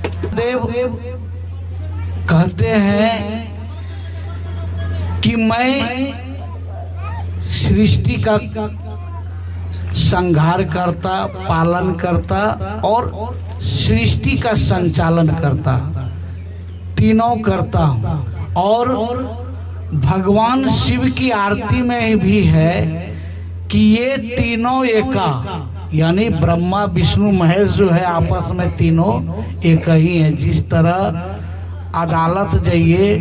देव कहते हैं कि मैं सृष्टि का संहार करता, पालन करता और सृष्टि का संचालन करता, तीनों करता हूँ। और भगवान शिव की आरती में भी है कि ये तीनों एका, यानी ब्रह्मा विष्णु महेश जो है आपस में तीनों एक ही है। जिस तरह अदालत जाइए,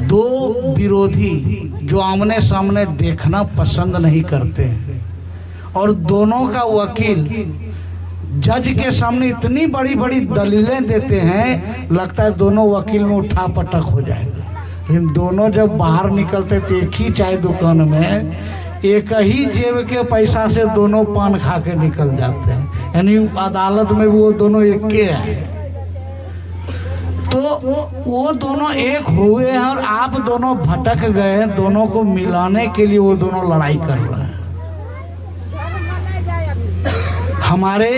दो विरोधी जो आमने सामने देखना पसंद नहीं करते हैं और दोनों का वकील जज के सामने इतनी बड़ी बड़ी दलीलें देते हैं, लगता है दोनों वकील में उठा पटक हो जाएगा। लेकिन दोनों जब बाहर निकलते तो एक ही चाय दुकान में एक ही जेब के पैसा से दोनों पान खा के निकल जाते हैं। यानी अदालत में वो दोनों एक के हैं। तो वो दोनों एक हुए हैं और आप दोनों भटक गए हैं। दोनों को मिलाने के लिए वो दोनों लड़ाई कर रहे हैं। हमारे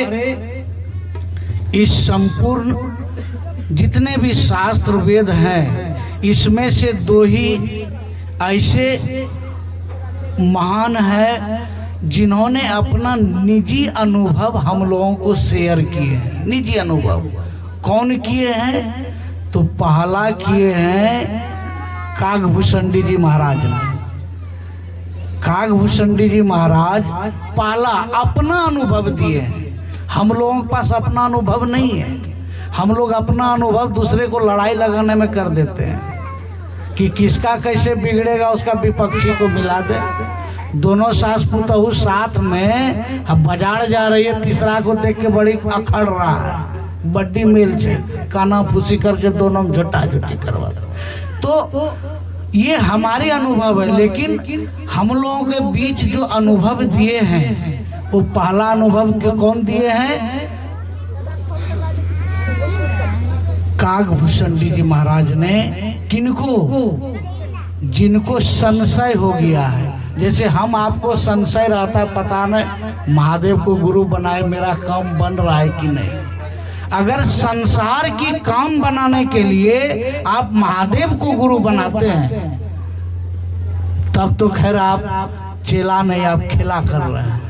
इस संपूर्ण जितने भी शास्त्र वेद हैं, इसमें से दो ही ऐसे महान है जिन्होंने अपना निजी अनुभव हम लोगों को शेयर किए हैं। निजी अनुभव कौन किए हैं? तो पहला किए हैं कागभूषणी जी महाराज ने। कागभूषणी जी महाराज पहला अपना अनुभव दिए हैं। हम लोगों के पास अपना अनुभव नहीं है। हम लोग अपना अनुभव दूसरे को लड़ाई लगाने में कर देते हैं कि किसका कैसे बिगड़ेगा उसका विपक्षी को मिला दे। दोनों सास पुतहू साथ में अब बाजार जा रही है, तीसरा को देख के बड़ी अखड़ रहा है, बड्डी मेल से काना फूसी करके दोनों झटा झुटी करवा दो। तो ये हमारे अनुभव है। लेकिन हम लोगों के बीच जो अनुभव दिए हैं वो पहला अनुभव के कौन दिए हैं? कागभूषणी जी महाराज ने। किनको? जिनको संशय हो गया है। जैसे हम आपको संशय रहता है, पता नहीं महादेव को गुरु बनाए मेरा काम बन रहा है कि नहीं। अगर संसार की काम बनाने के लिए आप महादेव को गुरु बनाते हैं तब तो खैर आप चेला नहीं, आप खिला कर रहे हैं।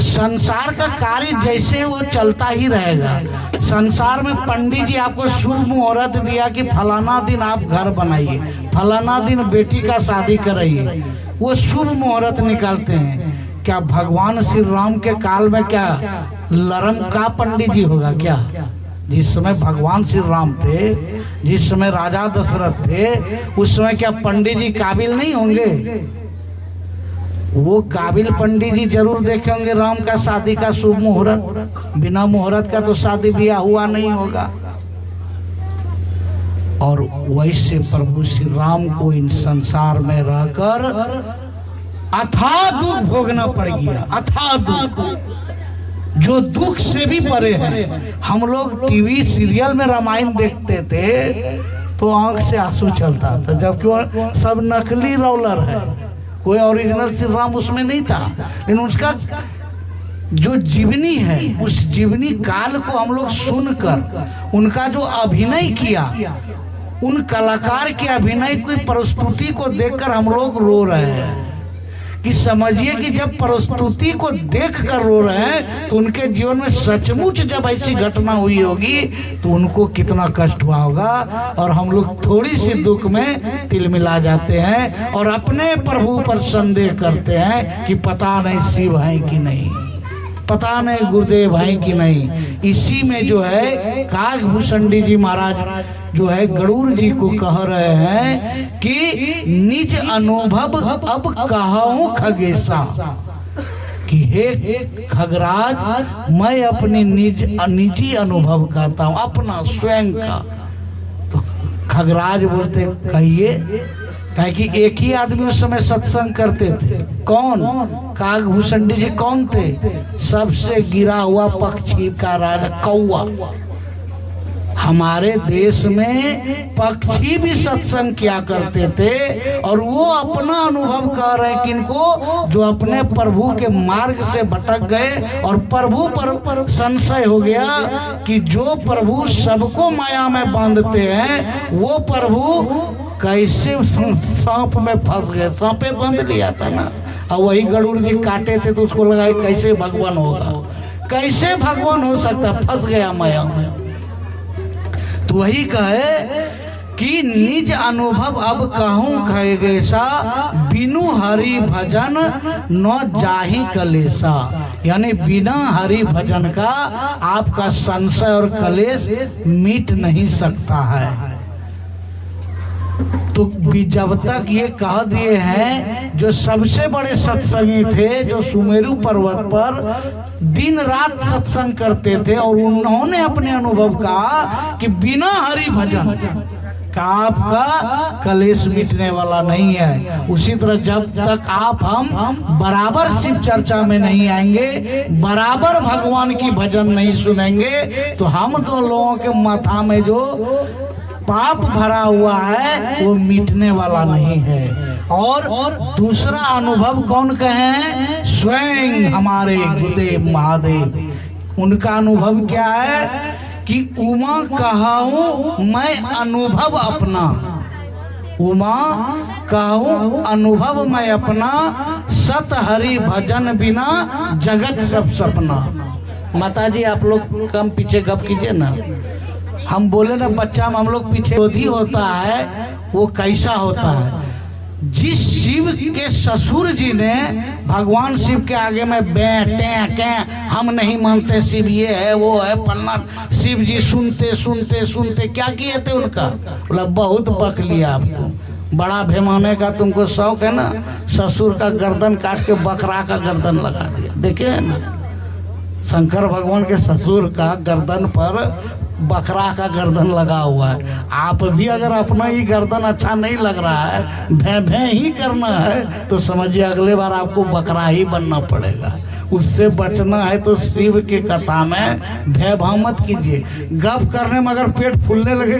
संसार का कार्य जैसे वो चलता ही रहेगा। संसार में पंडित जी आपको शुभ मुहूर्त दिया कि फलाना दिन आप घर बनाइए, फलाना दिन बेटी का शादी कराइए, वो शुभ मुहूर्त निकालते हैं। क्या भगवान श्री राम के काल में क्या लरम का पंडित जी होगा क्या? जिस समय भगवान श्री राम थे, जिस समय राजा दशरथ थे, उस समय क्या पंडित जी काबिल नहीं होंगे? वो काबिल पंडित जी जरूर देखे होंगे राम का शादी का शुभ मुहूर्त। बिना मुहूर्त का तो शादी ब्याह हुआ नहीं होगा। और वैसे प्रभु श्री राम को इन संसार में रहकर अथाह दुख भोगना पड़ गया। अथाह दुख, जो दुख से भी परे है। हम लोग टीवी सीरियल में रामायण देखते थे तो आंख से आंसू चलता था, जबकि वो सब नकली रोलर है, कोई ओरिजिनल श्री राम उसमें नहीं था। लेकिन उसका जो जीवनी है, उस जीवनी काल को हम लोग सुनकर उनका जो अभिनय किया, उन कलाकार के अभिनय की प्रस्तुति को देखकर हम लोग रो रहे हैं। कि समझिए कि जब प्रस्तुति को देखकर रो रहे हैं तो उनके जीवन में सचमुच जब ऐसी घटना हुई होगी तो उनको कितना कष्ट हुआ होगा। और हम लोग थोड़ी सी दुख में तिलमिला जाते हैं और अपने प्रभु पर संदेह करते हैं कि पता नहीं शिव है कि नहीं, पता नहीं गुरुदेव है कि नहीं। इसी में जो है कागभूषणी जी महाराज जो है गरुड़ जी को कह रहे हैं कि निज अनुभव अब कहूं खगेशा, कि हे खगराज मैं अपनी निजी अनुभव कहता हूं, अपना स्वयं का। तो खगराज बोलते कहिए, कहे कि एक ही आदमी उस समय सत्संग करते थे। कौन? कागभूषणी जी कौन थे? सबसे गिरा हुआ पक्षी का राजा कौआ। हमारे देश में पक्षी भी सत्संग किया करते थे और वो अपना अनुभव कह रहे किनको, जो अपने प्रभु के मार्ग से भटक गए और प्रभु पर संशय हो गया कि जो प्रभु सबको माया में बांधते हैं वो प्रभु कैसे सांप में फंस गए। सांपे बांध लिया था ना, और वही गरुड़ जी काटे थे तो उसको लगा कैसे भगवान होगा, कैसे भगवान हो सकता, फंस गया माया में। तो वही कहे कि निज अनुभव अब कहूँ कहे गैसा, बिनु हरि भजन न जाहि कलेसा। यानी बिना हरि भजन का आपका संशय और कलेश मिट नहीं सकता है। तो जब तक ये कह दिए हैं, जो सबसे बड़े सत्संगी थे, जो सुमेरु पर्वत पर दिन रात सत्संग करते थे, और उन्होंने अपने अनुभव कहा कि बिना हरि भजन का आपका कलेश मिटने वाला नहीं है। उसी तरह जब तक आप हम बराबर शिव चर्चा में नहीं आएंगे, बराबर भगवान की भजन नहीं सुनेंगे, तो हम तो लोगों के माथा में जो पाप भरा हुआ है वो मिटने वाला नहीं है। और दूसरा अनुभव कौन कहे, स्वयं हमारे गुरुदेव महादेव। उनका अनुभव क्या है कि उमा कहूँ मैं अनुभव अपना, उमा कहूँ अनुभव मैं अपना, सत हरि भजन बिना जगत सब सपना। माता जी आप लोग कम पीछे गप कीजिए ना, हम बोले ना बच्चा में हम लोग पीछे विरोधी होता है, वो कैसा होता है। जिस शिव के ससुर जी ने भगवान शिव के आगे में बैठे हम नहीं मानते, शिव ये है वो है पन्ना, शिव जी सुनते सुनते सुनते क्या किए थे उनका, बोला बहुत बक लिया आप तो, बड़ा भेमाने का तुमको शौक है ना, ससुर का गर्दन काट के बकरा का गर्दन लगा दिया। देखे है ना, शंकर भगवान के ससुर का गर्दन पर बकरा का गर्दन लगा हुआ है। आप भी अगर अपना ही गर्दन अच्छा नहीं लग रहा है, भै भै ही करना है, तो समझिए अगले बार आपको बकरा ही बनना पड़ेगा। उससे बचना है तो शिव के कथा में भय भाव मत कीजिए। गप करने में अगर पेट फूलने लगे